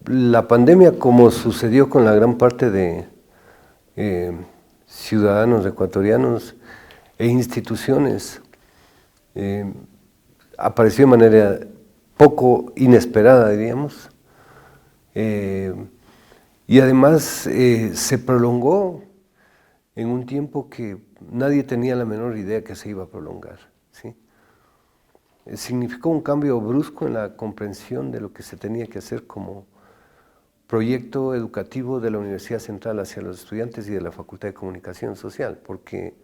La pandemia, como sucedió con la gran parte de ciudadanos ecuatorianos e instituciones, eh, apareció de manera poco inesperada, diríamos, eh, y además se prolongó en un tiempo que nadie tenía la menor idea que se iba a prolongar, ¿sí? Significó un cambio brusco en la comprensión de lo que se tenía que hacer como proyecto educativo de la Universidad Central hacia los estudiantes y de la Facultad de Comunicación Social, porque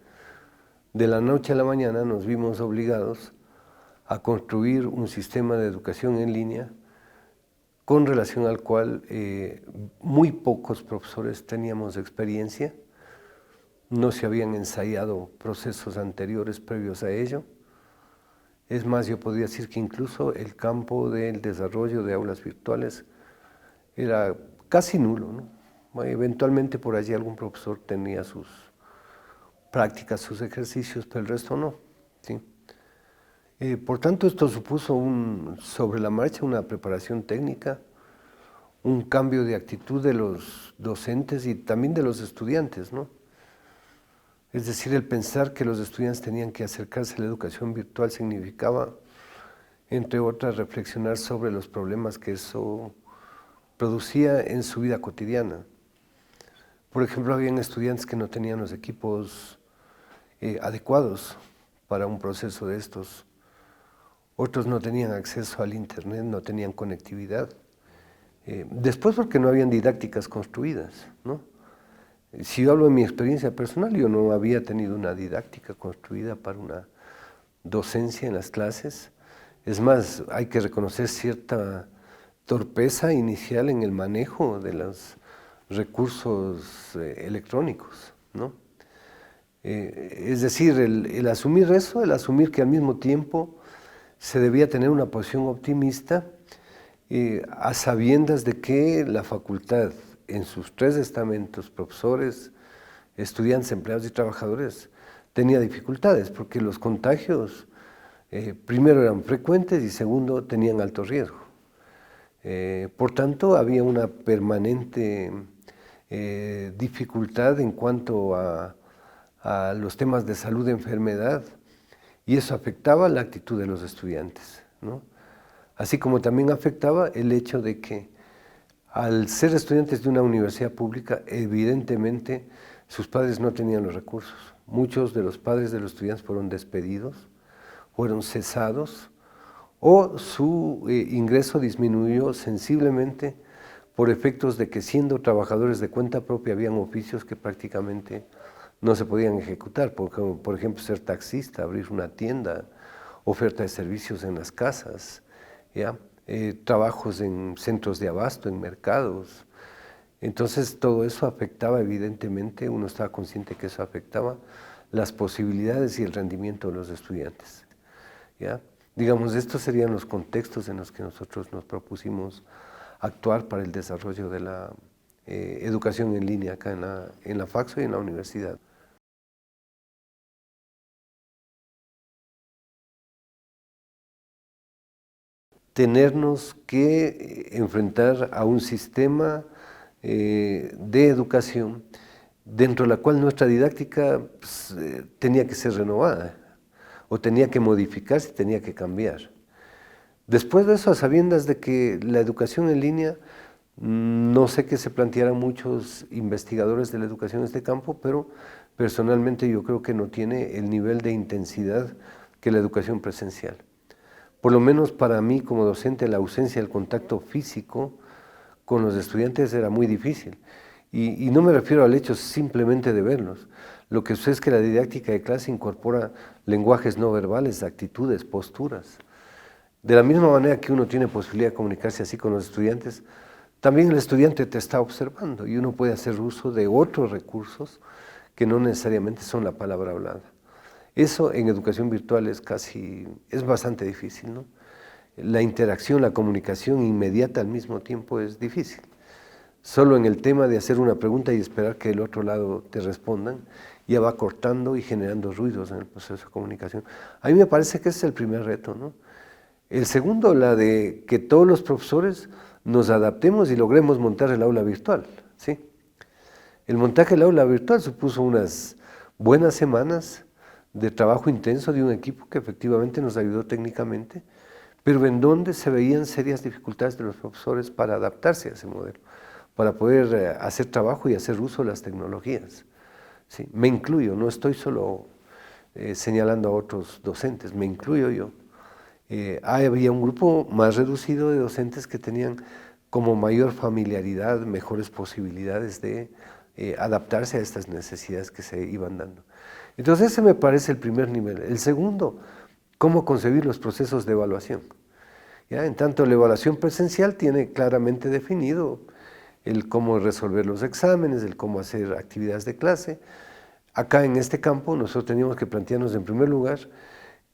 de la noche a la mañana nos vimos obligados a construir un sistema de educación en línea con relación al cual muy pocos profesores teníamos experiencia, no se habían ensayado procesos anteriores previos a ello. Es más, yo podría decir que incluso el campo del desarrollo de aulas virtuales era casi nulo, ¿no? Eventualmente por allí algún profesor tenía sus prácticas, sus ejercicios, pero el resto no, ¿sí? Por tanto, esto supuso sobre la marcha una preparación técnica, un cambio de actitud de los docentes y también de los estudiantes, ¿no? Es decir, el pensar que los estudiantes tenían que acercarse a la educación virtual significaba, entre otras, reflexionar sobre los problemas que eso producía en su vida cotidiana. Por ejemplo, habían estudiantes que no tenían los equipos adecuados para un proceso de estos. Otros no tenían acceso al internet, no tenían conectividad. Después porque no habían didácticas construidas, ¿no? Si yo hablo de mi experiencia personal, yo no había tenido una didáctica construida para una docencia en las clases. Es más, hay que reconocer cierta torpeza inicial en el manejo de los recursos electrónicos, ¿no? Es decir, el asumir eso, el asumir que al mismo tiempo se debía tener una posición optimista, a sabiendas de que la facultad, en sus tres estamentos, profesores, estudiantes, empleados y trabajadores, tenía dificultades, porque los contagios, primero eran frecuentes y segundo tenían alto riesgo. Por tanto, había una permanente dificultad en cuanto a los temas de salud y enfermedad, y eso afectaba la actitud de los estudiantes, ¿no? Así como también afectaba el hecho de que al ser estudiantes de una universidad pública, evidentemente sus padres no tenían los recursos. Muchos de los padres de los estudiantes fueron despedidos, fueron cesados, o su ingreso disminuyó sensiblemente por efectos de que, siendo trabajadores de cuenta propia, habían oficios que prácticamente no se podían ejecutar, por ejemplo, ser taxista, abrir una tienda, oferta de servicios en las casas, ¿ya? Trabajos en centros de abasto, en mercados. Entonces todo eso afectaba, evidentemente, uno estaba consciente que eso afectaba las posibilidades y el rendimiento de los estudiantes, ¿ya? Digamos, estos serían los contextos en los que nosotros nos propusimos actuar para el desarrollo de la educación en línea acá en la FACSO y en la universidad. Tenernos que enfrentar a un sistema de educación dentro de la cual nuestra didáctica pues, tenía que ser renovada o tenía que modificarse, tenía que cambiar. Después de eso, a sabiendas de que la educación en línea, no sé qué se plantearan muchos investigadores de la educación en este campo, pero personalmente yo creo que no tiene el nivel de intensidad que la educación presencial. Por lo menos para mí como docente, la ausencia del contacto físico con los estudiantes era muy difícil. Y no me refiero al hecho simplemente de verlos. Lo que sucede es que la didáctica de clase incorpora lenguajes no verbales, actitudes, posturas. De la misma manera que uno tiene posibilidad de comunicarse así con los estudiantes, también el estudiante te está observando y uno puede hacer uso de otros recursos que no necesariamente son la palabra hablada. Eso en educación virtual es bastante difícil, ¿no? La interacción, la comunicación inmediata al mismo tiempo es difícil. Solo en el tema de hacer una pregunta y esperar que del otro lado te respondan, ya va cortando y generando ruidos en el proceso de comunicación. A mí me parece que ese es el primer reto, ¿no? El segundo, la de que todos los profesores nos adaptemos y logremos montar el aula virtual, ¿sí? El montaje del aula virtual supuso unas buenas semanas de trabajo intenso de un equipo que efectivamente nos ayudó técnicamente, pero en donde se veían serias dificultades de los profesores para adaptarse a ese modelo, para poder hacer trabajo y hacer uso de las tecnologías. ¿Sí? Me incluyo, no estoy solo señalando a otros docentes, me incluyo yo. Había un grupo más reducido de docentes que tenían como mayor familiaridad, mejores posibilidades de adaptarse a estas necesidades que se iban dando. Entonces ese me parece el primer nivel. El segundo, cómo concebir los procesos de evaluación. ¿Ya? En tanto la evaluación presencial tiene claramente definido el cómo resolver los exámenes, el cómo hacer actividades de clase. Acá en este campo nosotros teníamos que plantearnos en primer lugar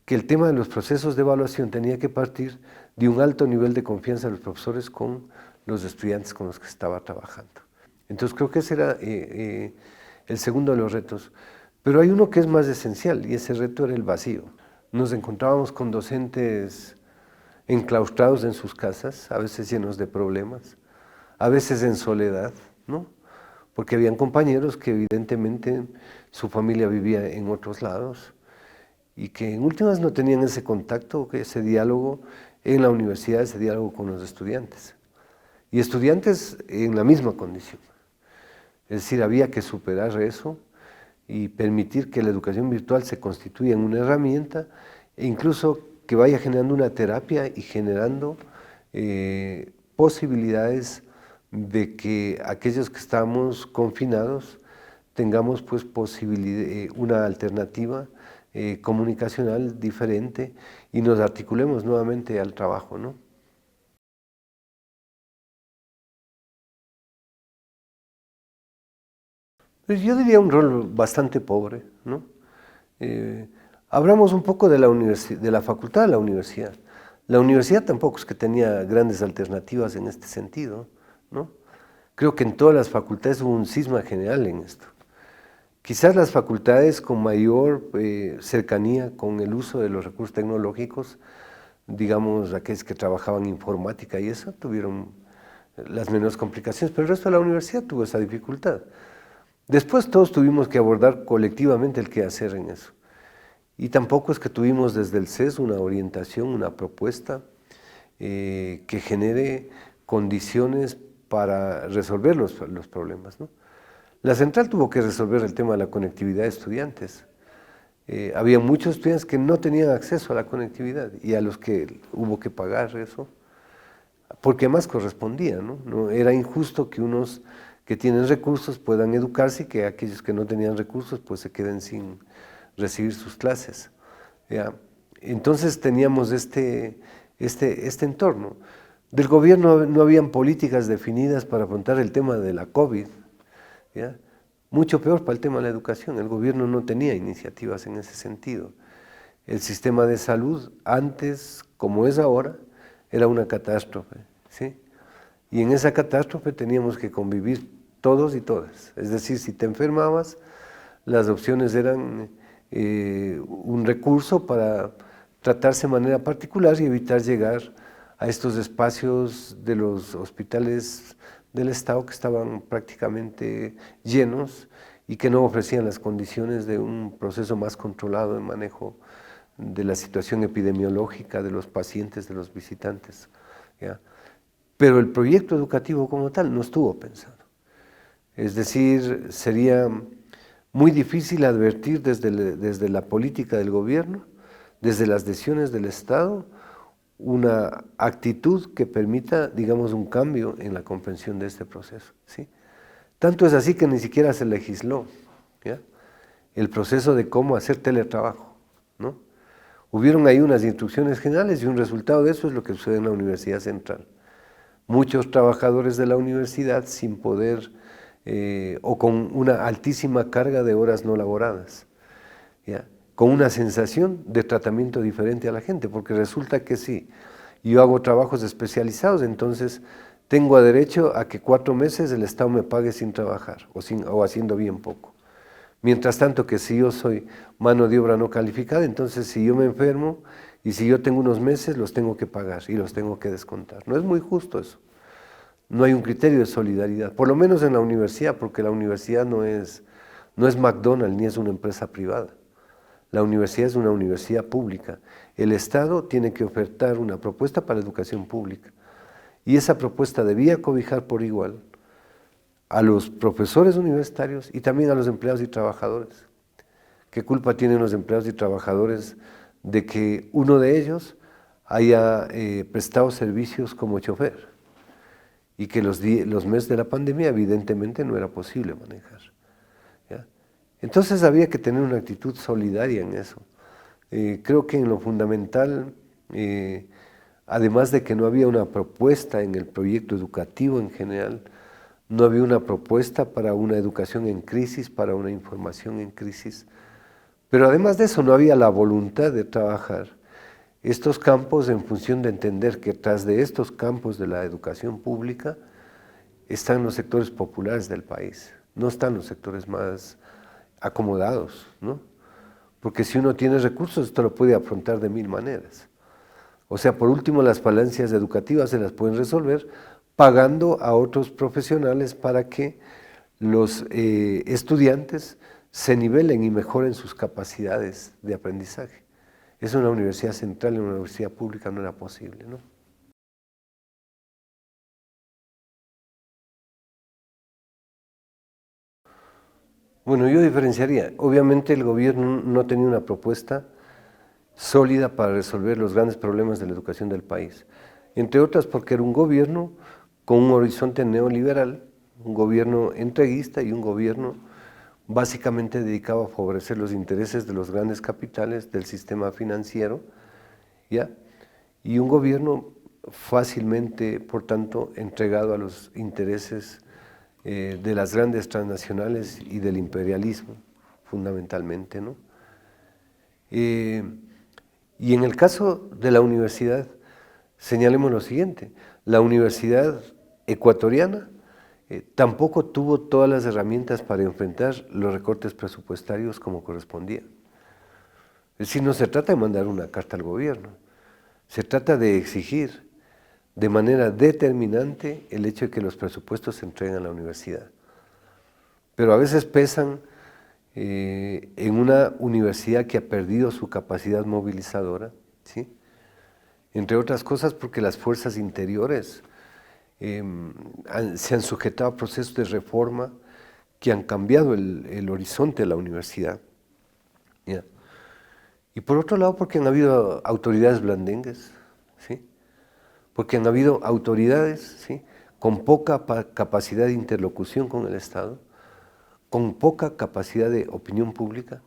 que el tema de los procesos de evaluación tenía que partir de un alto nivel de confianza de los profesores con los estudiantes con los que estaba trabajando. Entonces creo que ese era el segundo de los retos. Pero hay uno que es más esencial y ese reto era el vacío. Nos encontrábamos con docentes enclaustrados en sus casas, a veces llenos de problemas, a veces en soledad, ¿no? Porque habían compañeros que evidentemente su familia vivía en otros lados y que en últimas no tenían ese contacto, ese diálogo en la universidad, ese diálogo con los estudiantes. Y estudiantes en la misma condición. Es decir, había que superar eso y permitir que la educación virtual se constituya en una herramienta e incluso que vaya generando una terapia y generando posibilidades de que aquellos que estamos confinados tengamos pues una alternativa comunicacional diferente y nos articulemos nuevamente al trabajo, ¿no? Pues yo diría un rol bastante pobre, ¿no? Hablamos un poco de la facultad de la universidad. La universidad tampoco es que tenía grandes alternativas en este sentido, ¿no? Creo que en todas las facultades hubo un cisma general en esto. Quizás las facultades con mayor cercanía con el uso de los recursos tecnológicos, digamos aquellos que trabajaban informática y eso, tuvieron las menores complicaciones, pero el resto de la universidad tuvo esa dificultad. Después todos tuvimos que abordar colectivamente el qué hacer en eso. Y tampoco es que tuvimos desde el CES una orientación, una propuesta que genere condiciones para resolver los problemas, ¿no? La central tuvo que resolver el tema de la conectividad de estudiantes. Había muchos estudiantes que no tenían acceso a la conectividad y a los que hubo que pagar eso, porque más correspondía, ¿no? No era injusto que unos que tienen recursos puedan educarse y que aquellos que no tenían recursos pues se queden sin recibir sus clases. ¿Ya? Entonces teníamos este entorno. Del gobierno no habían políticas definidas para afrontar el tema de la COVID. ¿Ya? Mucho peor para el tema de la educación. El gobierno no tenía iniciativas en ese sentido. El sistema de salud antes, como es ahora, era una catástrofe, ¿sí? Y en esa catástrofe teníamos que convivir todos y todas. Es decir, si te enfermabas, las opciones eran un recurso para tratarse de manera particular y evitar llegar a estos espacios de los hospitales del Estado que estaban prácticamente llenos y que no ofrecían las condiciones de un proceso más controlado de manejo de la situación epidemiológica de los pacientes, de los visitantes, ¿ya? Pero el proyecto educativo como tal no estuvo pensado. Es decir, sería muy difícil advertir desde la política del gobierno, desde las decisiones del Estado, una actitud que permita, digamos, un cambio en la comprensión de este proceso, ¿sí? Tanto es así que ni siquiera se legisló, ¿ya? El proceso de cómo hacer teletrabajo, ¿no? Hubieron ahí unas instrucciones generales y un resultado de eso es lo que sucede en la Universidad Central. Muchos trabajadores de la universidad sin poder o con una altísima carga de horas no laboradas, ¿ya? Con una sensación de tratamiento diferente a la gente, porque resulta que sí, yo hago trabajos especializados, entonces tengo derecho a que 4 meses el Estado me pague sin trabajar o haciendo bien poco. Mientras tanto que si yo soy mano de obra no calificada, entonces si yo me enfermo y si yo tengo unos meses, los tengo que pagar y los tengo que descontar. No es muy justo eso. no hay un criterio de solidaridad, por lo menos en la universidad, porque la universidad no es McDonald's ni es una empresa privada. La universidad es una universidad pública. El Estado tiene que ofertar una propuesta para la educación pública y esa propuesta debía cobijar por igual a los profesores universitarios y también a los empleados y trabajadores. ¿Qué culpa tienen los empleados y trabajadores de que uno de ellos haya prestado servicios como chofer y que los meses de la pandemia evidentemente no era posible manejar? ¿Ya? Entonces había que tener una actitud solidaria en eso. Creo que en lo fundamental, además de que no había una propuesta en el proyecto educativo en general, no había una propuesta para una educación en crisis, para una información en crisis, pero además de eso no había la voluntad de trabajar estos campos en función de entender que tras de estos campos de la educación pública están los sectores populares del país, no están los sectores más acomodados, ¿no? Porque si uno tiene recursos, esto lo puede afrontar de mil maneras. O sea, por último, las falencias educativas se las pueden resolver pagando a otros profesionales para que los estudiantes se nivelen y mejoren sus capacidades de aprendizaje. Eso en una universidad central, en una universidad pública no era posible, ¿no? Bueno, yo diferenciaría. Obviamente el gobierno no tenía una propuesta sólida para resolver los grandes problemas de la educación del país. Entre otras porque era un gobierno con un horizonte neoliberal, un gobierno entreguista y un gobierno básicamente dedicado a favorecer los intereses de los grandes capitales del sistema financiero, ¿ya? Y un gobierno fácilmente, por tanto, entregado a los intereses de las grandes transnacionales y del imperialismo, fundamentalmente, ¿no? Y en el caso de la universidad, señalemos lo siguiente: la universidad ecuatoriana tampoco tuvo todas las herramientas para enfrentar los recortes presupuestarios como correspondía. Es decir, no se trata de mandar una carta al gobierno, se trata de exigir de manera determinante el hecho de que los presupuestos se entreguen a la universidad. Pero a veces pesan en una universidad que ha perdido su capacidad movilizadora, ¿sí? Entre otras cosas porque las fuerzas interiores se han sujetado a procesos de reforma que han cambiado el horizonte de la universidad, ¿ya? Y por otro lado porque han habido autoridades blandengues, ¿sí? Porque han habido autoridades, ¿sí?, con poca capacidad de interlocución con el Estado, con poca capacidad de opinión pública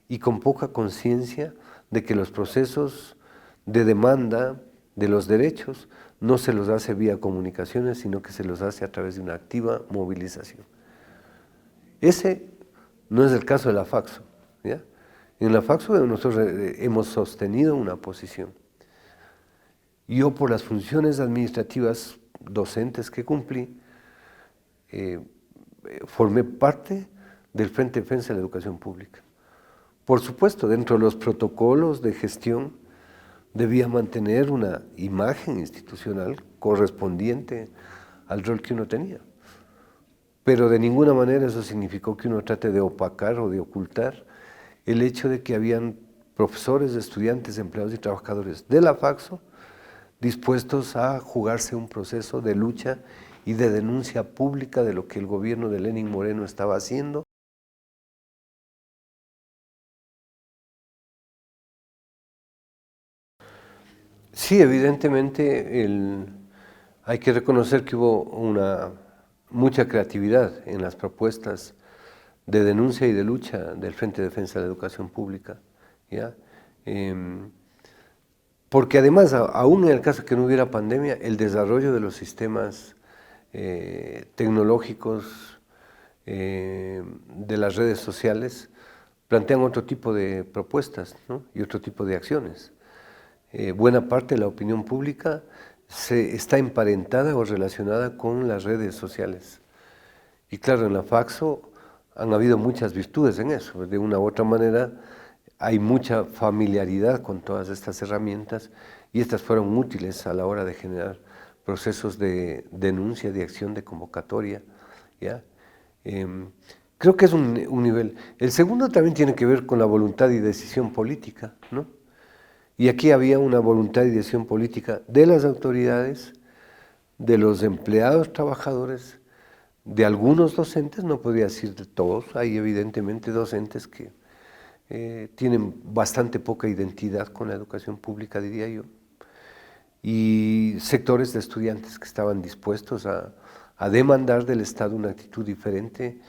y con poca conciencia de que los procesos de demanda de los derechos no se los hace vía comunicaciones, sino que se los hace a través de una activa movilización. Ese no es el caso de la FACSO, ¿ya? En la FACSO nosotros hemos sostenido una posición. Yo, por las funciones administrativas docentes que cumplí, formé parte del Frente de Defensa de la Educación Pública. Por supuesto, dentro de los protocolos de gestión debía mantener una imagen institucional correspondiente al rol que uno tenía. Pero de ninguna manera eso significó que uno trate de opacar o de ocultar el hecho de que habían profesores, estudiantes, empleados y trabajadores de la FACSO dispuestos a jugarse un proceso de lucha y de denuncia pública de lo que el gobierno de Lenín Moreno estaba haciendo. Sí, evidentemente hay que reconocer que hubo mucha creatividad en las propuestas de denuncia y de lucha del Frente de Defensa de la Educación Pública, ¿ya? Porque además, aún en el caso que no hubiera pandemia, el desarrollo de los sistemas tecnológicos, de las redes sociales, plantean otro tipo de propuestas, ¿no?, y otro tipo de acciones. Buena parte de la opinión pública está emparentada o relacionada con las redes sociales. Y claro, en la FACSO han habido muchas virtudes en eso. De una u otra manera hay mucha familiaridad con todas estas herramientas y estas fueron útiles a la hora de generar procesos de denuncia, de acción, de convocatoria, ¿ya? Creo que es un nivel. El segundo también tiene que ver con la voluntad y decisión política, ¿no? Y aquí había una voluntad y decisión política de las autoridades, de los empleados, trabajadores, de algunos docentes, no podría decir de todos, hay evidentemente docentes que tienen bastante poca identidad con la educación pública, diría yo, y sectores de estudiantes que estaban dispuestos a demandar del Estado una actitud diferente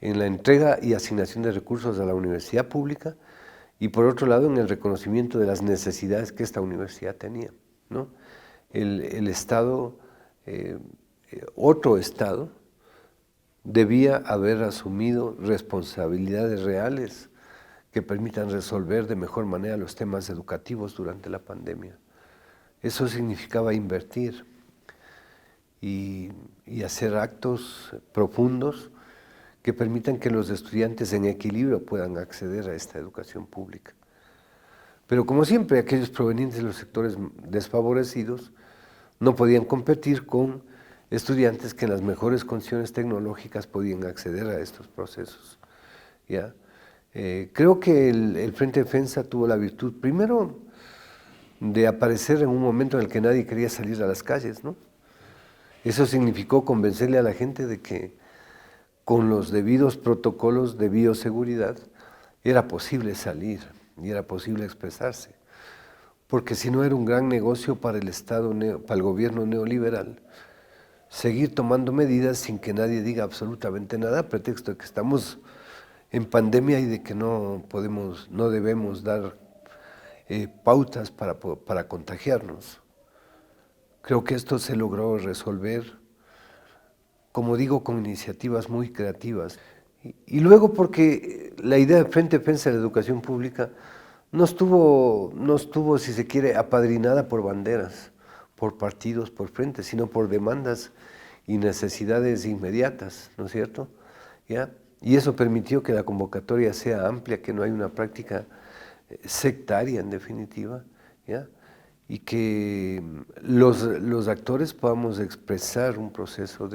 en la entrega y asignación de recursos a la universidad pública y por otro lado en el reconocimiento de las necesidades que esta universidad tenía, ¿no? El Estado, otro Estado, debía haber asumido responsabilidades reales que permitan resolver de mejor manera los temas educativos durante la pandemia. Eso significaba invertir y hacer actos profundos que permitan que los estudiantes en equilibrio puedan acceder a esta educación pública. Pero como siempre, aquellos provenientes de los sectores desfavorecidos no podían competir con estudiantes que en las mejores condiciones tecnológicas podían acceder a estos procesos, ¿ya? Creo que el Frente Defensa tuvo la virtud, primero, de aparecer en un momento en el que nadie quería salir a las calles, ¿no? Eso significó convencerle a la gente de que con los debidos protocolos de bioseguridad era posible salir y era posible expresarse, porque si no era un gran negocio para el Estado, para el gobierno neoliberal, seguir tomando medidas sin que nadie diga absolutamente nada, a pretexto de que estamos en pandemia y de que no debemos dar pautas para contagiarnos. Creo que esto se logró resolver, como digo, con iniciativas muy creativas. Y luego porque la idea de Frente Defensa de la Educación Pública no estuvo, si se quiere, apadrinada por banderas, por partidos, por frentes, sino por demandas y necesidades inmediatas, ¿no es cierto? ¿Ya? Y eso permitió que la convocatoria sea amplia, que no hay una práctica sectaria en definitiva, ¿ya? Y que los actores podamos expresar un proceso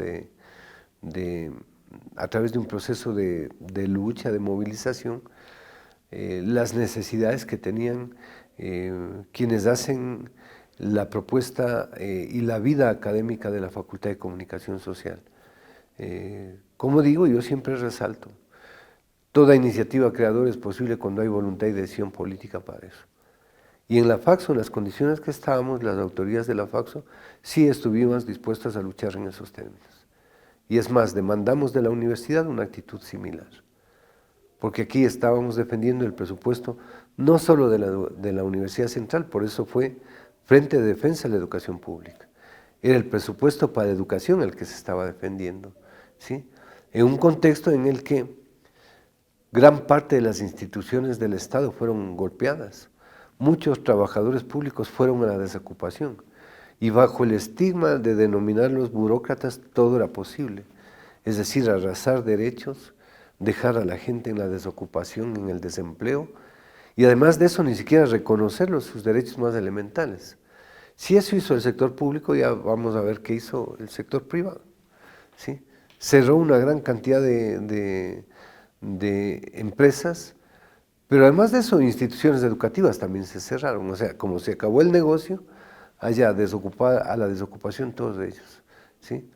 a través de un proceso de lucha, de movilización, las necesidades que tenían quienes hacen la propuesta y la vida académica de la Facultad de Comunicación Social. Como digo, yo siempre resalto, toda iniciativa creadora es posible cuando hay voluntad y decisión política para eso. Y en la FACSO, en las condiciones que estábamos, las autoridades de la FACSO, sí estuvimos dispuestas a luchar en esos términos. Y es más, demandamos de la universidad una actitud similar. Porque aquí estábamos defendiendo el presupuesto no solo de la Universidad Central, por eso fue Frente de Defensa de la Educación Pública. Era el presupuesto para educación el que se estaba defendiendo, ¿sí? En un contexto en el que gran parte de las instituciones del Estado fueron golpeadas. Muchos trabajadores públicos fueron a la desocupación y bajo el estigma de denominarlos burócratas todo era posible, es decir, arrasar derechos, dejar a la gente en la desocupación, en el desempleo y además de eso ni siquiera reconocer sus derechos más elementales. Si eso hizo el sector público, ya vamos a ver qué hizo el sector privado, ¿sí? Cerró una gran cantidad de empresas, pero además de eso, instituciones educativas también se cerraron, o sea, como se acabó el negocio, a la desocupación todos ellos, ¿sí?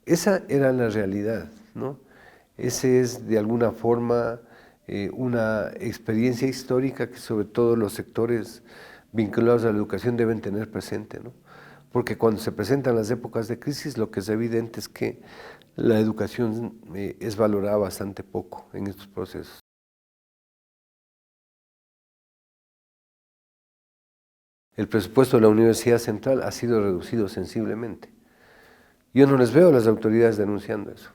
Esa era la realidad, ¿no? Ese es de alguna forma una experiencia histórica que sobre todo los sectores vinculados a la educación deben tener presente, ¿no? Porque cuando se presentan las épocas de crisis, lo que es evidente es que la educación es valorada bastante poco en estos procesos. El presupuesto de la Universidad Central ha sido reducido sensiblemente. Yo no les veo a las autoridades denunciando eso,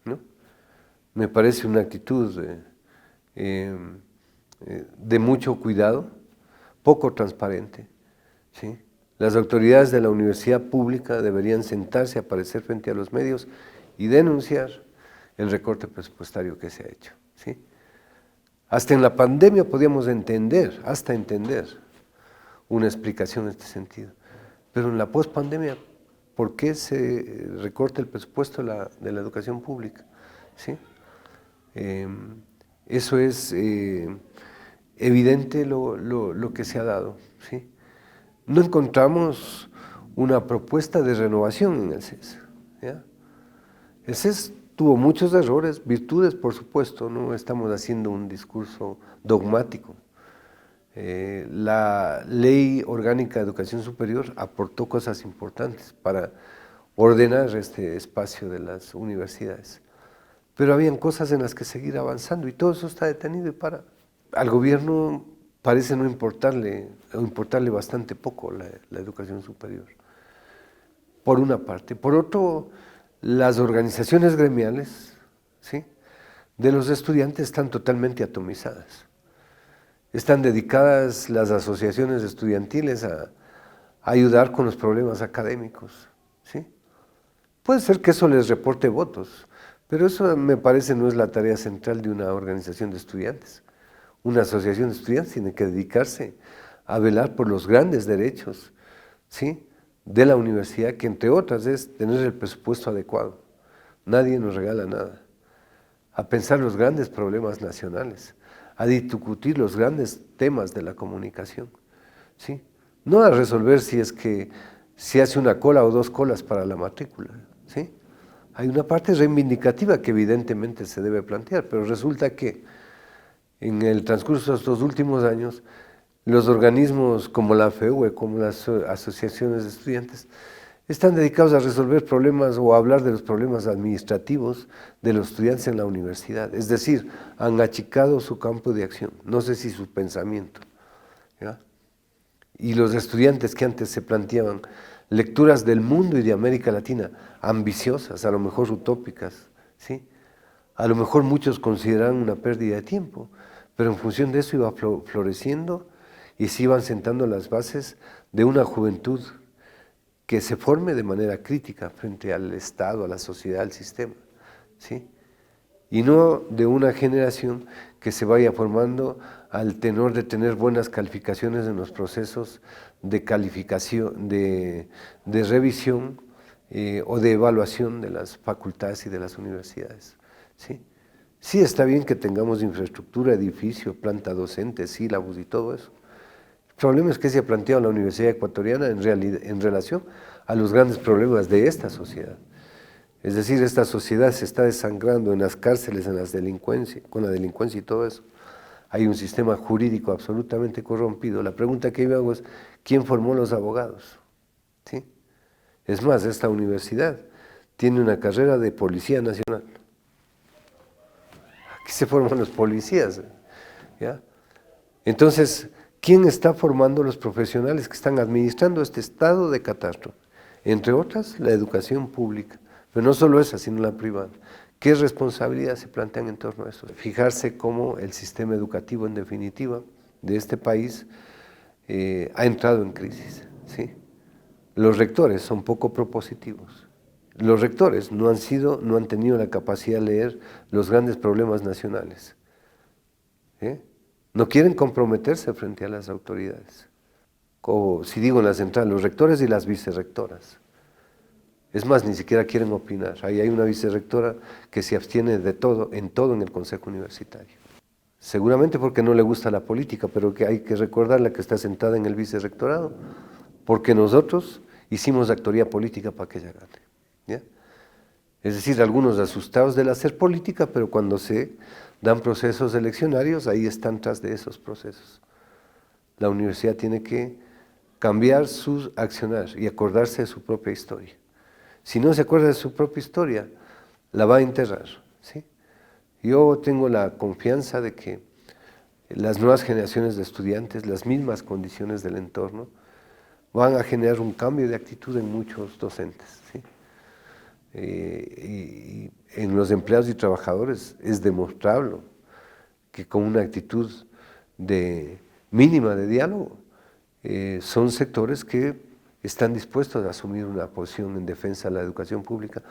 ¿no? Me parece una actitud de mucho cuidado, poco transparente, ¿sí? Las autoridades de la universidad pública deberían sentarse, aparecer frente a los medios y denunciar el recorte presupuestario que se ha hecho, ¿sí? Hasta en la pandemia podíamos entender una explicación en este sentido, pero en la pospandemia ¿por qué se recorta el presupuesto de la educación pública? ¿Sí? Eso es evidente lo que se ha dado, ¿sí? No encontramos una propuesta de renovación en el CES, ¿ya? El CES tuvo muchos errores, virtudes por supuesto, no estamos haciendo un discurso dogmático. La Ley Orgánica de Educación Superior aportó cosas importantes para ordenar este espacio de las universidades. Pero habían cosas en las que seguir avanzando y todo eso está detenido y para. Al gobierno parece no importarle, o importarle bastante poco la educación superior, por una parte. Por otro, las organizaciones gremiales, ¿sí?, de los estudiantes están totalmente atomizadas. Están dedicadas las asociaciones estudiantiles a ayudar con los problemas académicos, ¿sí? Puede ser que eso les reporte votos, pero eso me parece no es la tarea central de una organización de estudiantes. Una asociación de estudiantes tiene que dedicarse a velar por los grandes derechos, ¿sí?, de la universidad, que entre otras es tener el presupuesto adecuado. Nadie nos regala nada. A pensar los grandes problemas nacionales, a discutir los grandes temas de la comunicación, ¿sí? No a resolver si es que se hace una cola o dos colas para la matrícula, ¿sí? Hay una parte reivindicativa que evidentemente se debe plantear, pero resulta que en el transcurso de estos últimos años, los organismos como la FEUE, como las asociaciones de estudiantes, están dedicados a resolver problemas o a hablar de los problemas administrativos de los estudiantes en la universidad. Es decir, han achicado su campo de acción, no sé si su pensamiento, ¿ya? Y los estudiantes que antes se planteaban lecturas del mundo y de América Latina, ambiciosas, a lo mejor utópicas, ¿sí?, a lo mejor muchos consideraban una pérdida de tiempo, pero en función de eso iba floreciendo y se iban sentando las bases de una juventud que se forme de manera crítica frente al Estado, a la sociedad, al sistema, ¿sí? Y no de una generación que se vaya formando al tenor de tener buenas calificaciones en los procesos de calificación, de revisión o de evaluación de las facultades y de las universidades, ¿sí? Sí está bien que tengamos infraestructura, edificio, planta docente, sílabus y todo eso. El problema es que se ha planteado la Universidad Ecuatoriana en relación a los grandes problemas de esta sociedad. Es decir, esta sociedad se está desangrando en las cárceles, en las delincuencias, con la delincuencia y todo eso. Hay un sistema jurídico absolutamente corrompido. La pregunta que yo hago es, ¿quién formó los abogados? ¿Sí? Es más, esta universidad tiene una carrera de Policía Nacional. Aquí se forman los policías, ¿ya? Entonces, ¿quién está formando los profesionales que están administrando este estado de catástrofe? Entre otras, la educación pública, pero no solo esa, sino la privada. ¿Qué responsabilidades se plantean en torno a eso? Fijarse cómo el sistema educativo, en definitiva, de este país ha entrado en crisis, ¿sí? Los rectores son poco propositivos. Los rectores no han tenido la capacidad de leer los grandes problemas nacionales, ¿sí? No quieren comprometerse frente a las autoridades. O si digo en la central, los rectores y las vicerrectoras. Es más, ni siquiera quieren opinar. Ahí hay una vicerrectora que se abstiene de todo en el Consejo Universitario. Seguramente porque no le gusta la política, pero que hay que recordarle que está sentada en el vicerrectorado, porque nosotros hicimos actoría política para que ella gane, ¿ya? Es decir, algunos asustados del hacer política, pero cuando se dan procesos eleccionarios, ahí están tras de esos procesos. La universidad tiene que cambiar su accionar y acordarse de su propia historia. Si no se acuerda de su propia historia, la va a enterrar, ¿sí? Yo tengo la confianza de que las nuevas generaciones de estudiantes, las mismas condiciones del entorno, van a generar un cambio de actitud en muchos docentes, ¿sí? Y en los empleados y trabajadores es demostrable que con una actitud mínima de diálogo son sectores que están dispuestos a asumir una posición en defensa de la educación pública,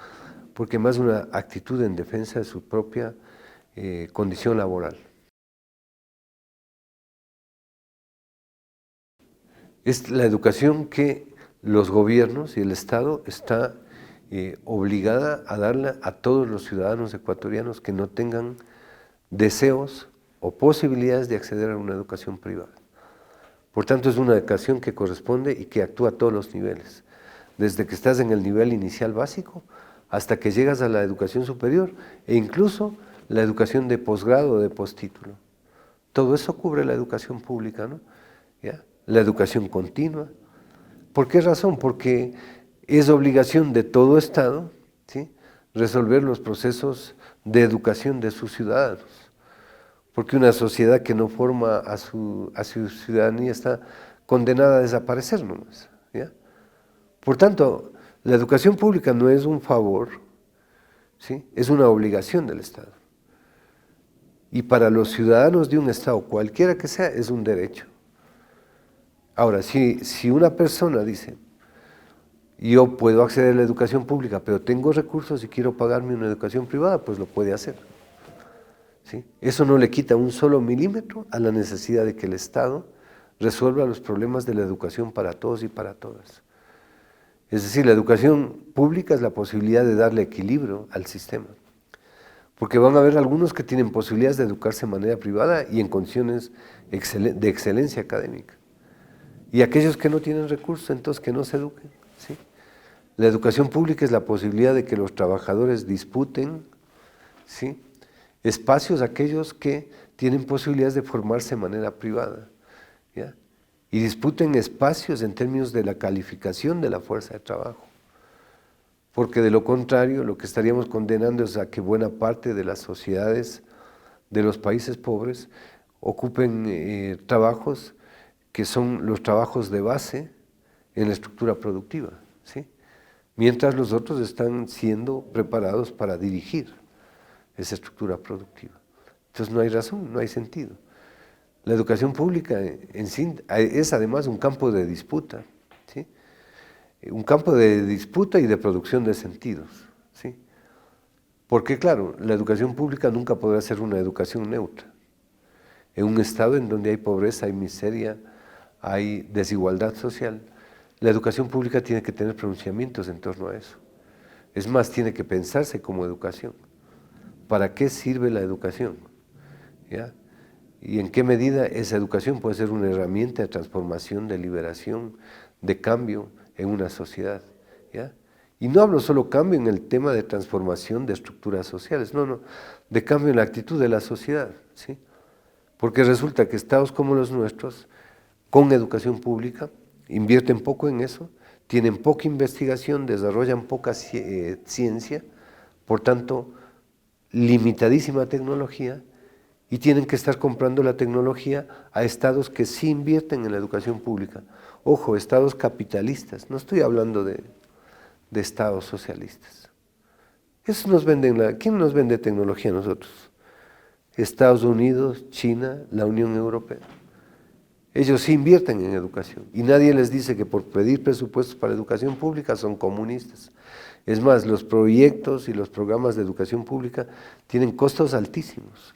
porque más una actitud en defensa de su propia condición laboral. Es la educación que los gobiernos y el Estado está obligada a darle a todos los ciudadanos ecuatorianos que no tengan deseos o posibilidades de acceder a una educación privada. Por tanto, es una educación que corresponde y que actúa a todos los niveles, desde que estás en el nivel inicial básico hasta que llegas a la educación superior e incluso la educación de posgrado o de postítulo. Todo eso cubre la educación pública, ¿no? ¿Ya? La educación continua. ¿Por qué razón? Porque es obligación de todo Estado, ¿sí?, resolver los procesos de educación de sus ciudadanos. Porque una sociedad que no forma a su ciudadanía está condenada a desaparecer nomás, ¿ya? Por tanto, la educación pública no es un favor, ¿sí?, es una obligación del Estado. Y para los ciudadanos de un Estado, cualquiera que sea, es un derecho. Ahora, si una persona dice, yo puedo acceder a la educación pública, pero tengo recursos y quiero pagarme una educación privada, pues lo puede hacer, ¿sí? Eso no le quita un solo milímetro a la necesidad de que el Estado resuelva los problemas de la educación para todos y para todas. Es decir, la educación pública es la posibilidad de darle equilibrio al sistema. Porque van a haber algunos que tienen posibilidades de educarse de manera privada y en condiciones de excelencia académica. Y aquellos que no tienen recursos, entonces que no se eduquen, ¿sí? La educación pública es la posibilidad de que los trabajadores disputen, ¿sí?, espacios aquellos que tienen posibilidades de formarse de manera privada, ¿ya?, y disputen espacios en términos de la calificación de la fuerza de trabajo. Porque de lo contrario, lo que estaríamos condenando es a que buena parte de las sociedades de los países pobres ocupen trabajos que son los trabajos de base en la estructura productiva, ¿sí?, mientras los otros están siendo preparados para dirigir esa estructura productiva. Entonces no hay razón, no hay sentido. La educación pública en sí es además un campo de disputa, ¿sí?, un campo de disputa y de producción de sentidos, ¿sí? Porque claro, la educación pública nunca podrá ser una educación neutra. En un estado en donde hay pobreza, hay miseria, hay desigualdad social, la educación pública tiene que tener pronunciamientos en torno a eso. Es más, tiene que pensarse como educación. ¿Para qué sirve la educación? ¿Ya? ¿Y en qué medida esa educación puede ser una herramienta de transformación, de liberación, de cambio en una sociedad? ¿Ya? Y no hablo solo cambio en el tema de transformación de estructuras sociales, no, de cambio en la actitud de la sociedad, ¿sí? Porque resulta que estados como los nuestros, con educación pública, invierten poco en eso, tienen poca investigación, desarrollan poca ciencia, por tanto, limitadísima tecnología, y tienen que estar comprando la tecnología a estados que sí invierten en la educación pública. Ojo, estados capitalistas, no estoy hablando de estados socialistas. Esos nos venden ¿quién nos vende tecnología a nosotros? Estados Unidos, China, la Unión Europea. Ellos sí invierten en educación y nadie les dice que por pedir presupuestos para educación pública son comunistas. Es más, los proyectos y los programas de educación pública tienen costos altísimos.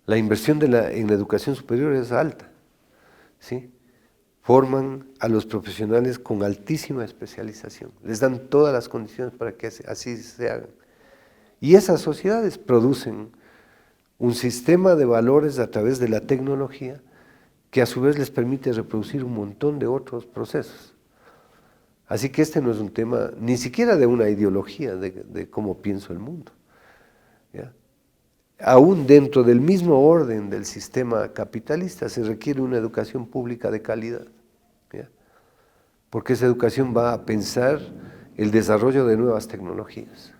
La inversión en la educación superior es alta, ¿sí? Forman a los profesionales con altísima especialización, les dan todas las condiciones para que así se hagan. Y esas sociedades producen un sistema de valores a través de la tecnología que a su vez les permite reproducir un montón de otros procesos. Así que este no es un tema ni siquiera de una ideología de cómo pienso el mundo, ¿ya? Aún dentro del mismo orden del sistema capitalista se requiere una educación pública de calidad, ¿ya? Porque esa educación va a pensar el desarrollo de nuevas tecnologías.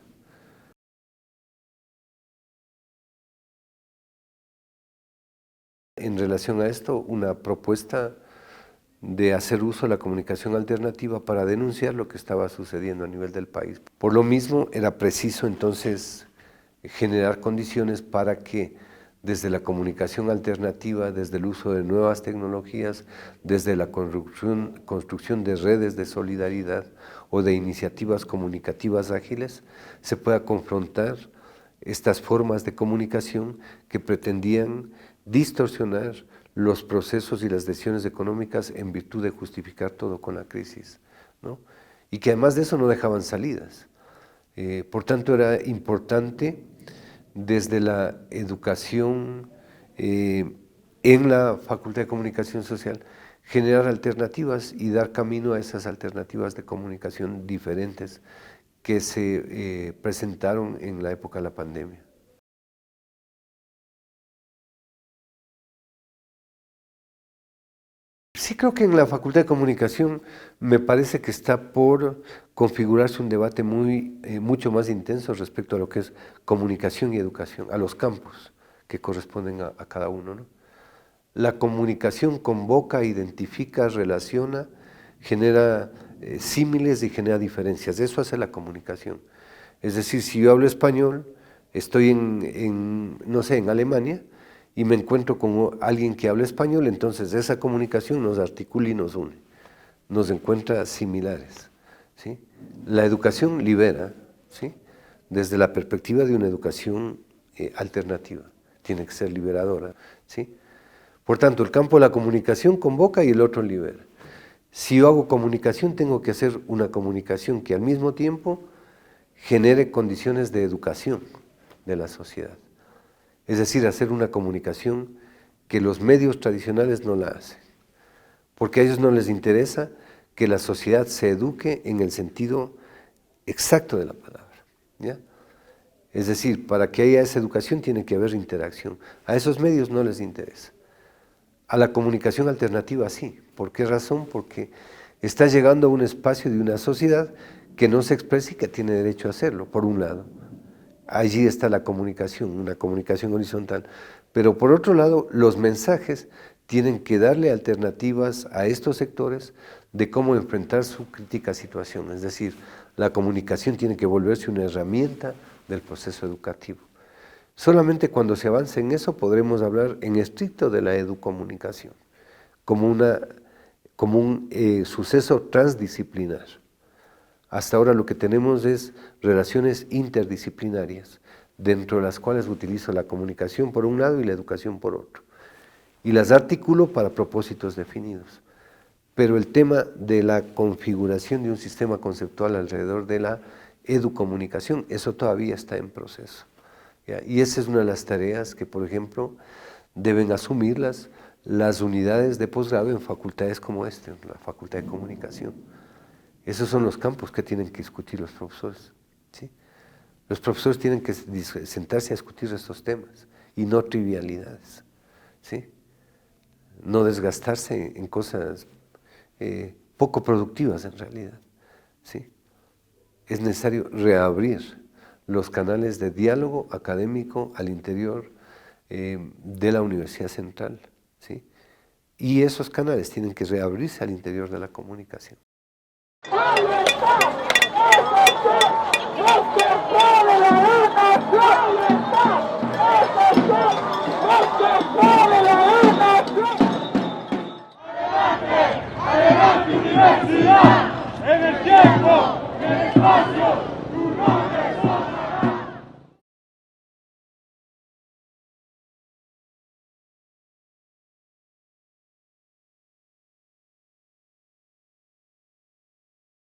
En relación a esto, una propuesta de hacer uso de la comunicación alternativa para denunciar lo que estaba sucediendo a nivel del país. Por lo mismo, era preciso entonces generar condiciones para que desde la comunicación alternativa, desde el uso de nuevas tecnologías, desde la construcción de redes de solidaridad o de iniciativas comunicativas ágiles, se pueda confrontar estas formas de comunicación que pretendían distorsionar los procesos y las decisiones económicas en virtud de justificar todo con la crisis, ¿no? Y que además de eso no dejaban salidas. Por tanto, era importante desde la educación en la Facultad de Comunicación Social generar alternativas y dar camino a esas alternativas de comunicación diferentes que se presentaron en la época de la pandemia. Sí, creo que en la Facultad de Comunicación me parece que está por configurarse un debate mucho más intenso respecto a lo que es comunicación y educación, a los campos que corresponden a cada uno, ¿no? La comunicación convoca, identifica, relaciona, genera símiles y genera diferencias. Eso hace la comunicación. Es decir, si yo hablo español, estoy no sé, en Alemania, y me encuentro con alguien que habla español, entonces esa comunicación nos articula y nos une, nos encuentra similares, ¿sí? La educación libera, ¿sí? Desde la perspectiva de una educación alternativa, tiene que ser liberadora, ¿sí? Por tanto, el campo de la comunicación convoca y el otro libera. Si yo hago comunicación, tengo que hacer una comunicación que al mismo tiempo genere condiciones de educación de la sociedad. Es decir, hacer una comunicación que los medios tradicionales no la hacen, porque a ellos no les interesa que la sociedad se eduque en el sentido exacto de la palabra, ¿ya? Es decir, para que haya esa educación tiene que haber interacción. A esos medios no les interesa. A la comunicación alternativa sí. ¿Por qué razón? Porque está llegando a un espacio de una sociedad que no se expresa y que tiene derecho a hacerlo, por un lado. Allí está la comunicación, una comunicación horizontal. Pero por otro lado, los mensajes tienen que darle alternativas a estos sectores de cómo enfrentar su crítica situación. Es decir, la comunicación tiene que volverse una herramienta del proceso educativo. Solamente cuando se avance en eso podremos hablar en estricto de la educomunicación, como un suceso transdisciplinar. Hasta ahora lo que tenemos es relaciones interdisciplinarias, dentro de las cuales utilizo la comunicación por un lado y la educación por otro. Y las articulo para propósitos definidos. Pero el tema de la configuración de un sistema conceptual alrededor de la educomunicación, eso todavía está en proceso, ¿ya? Y esa es una de las tareas que, por ejemplo, deben asumir las unidades de posgrado en facultades como esta, la Facultad de Comunicación. Esos son los campos que tienen que discutir los profesores, ¿sí? Los profesores tienen que sentarse a discutir estos temas y no trivialidades, ¿sí? No desgastarse en cosas poco productivas en realidad, ¿sí? Es necesario reabrir los canales de diálogo académico al interior de la Universidad Central, ¿sí? Y esos canales tienen que reabrirse al interior de la comunicación.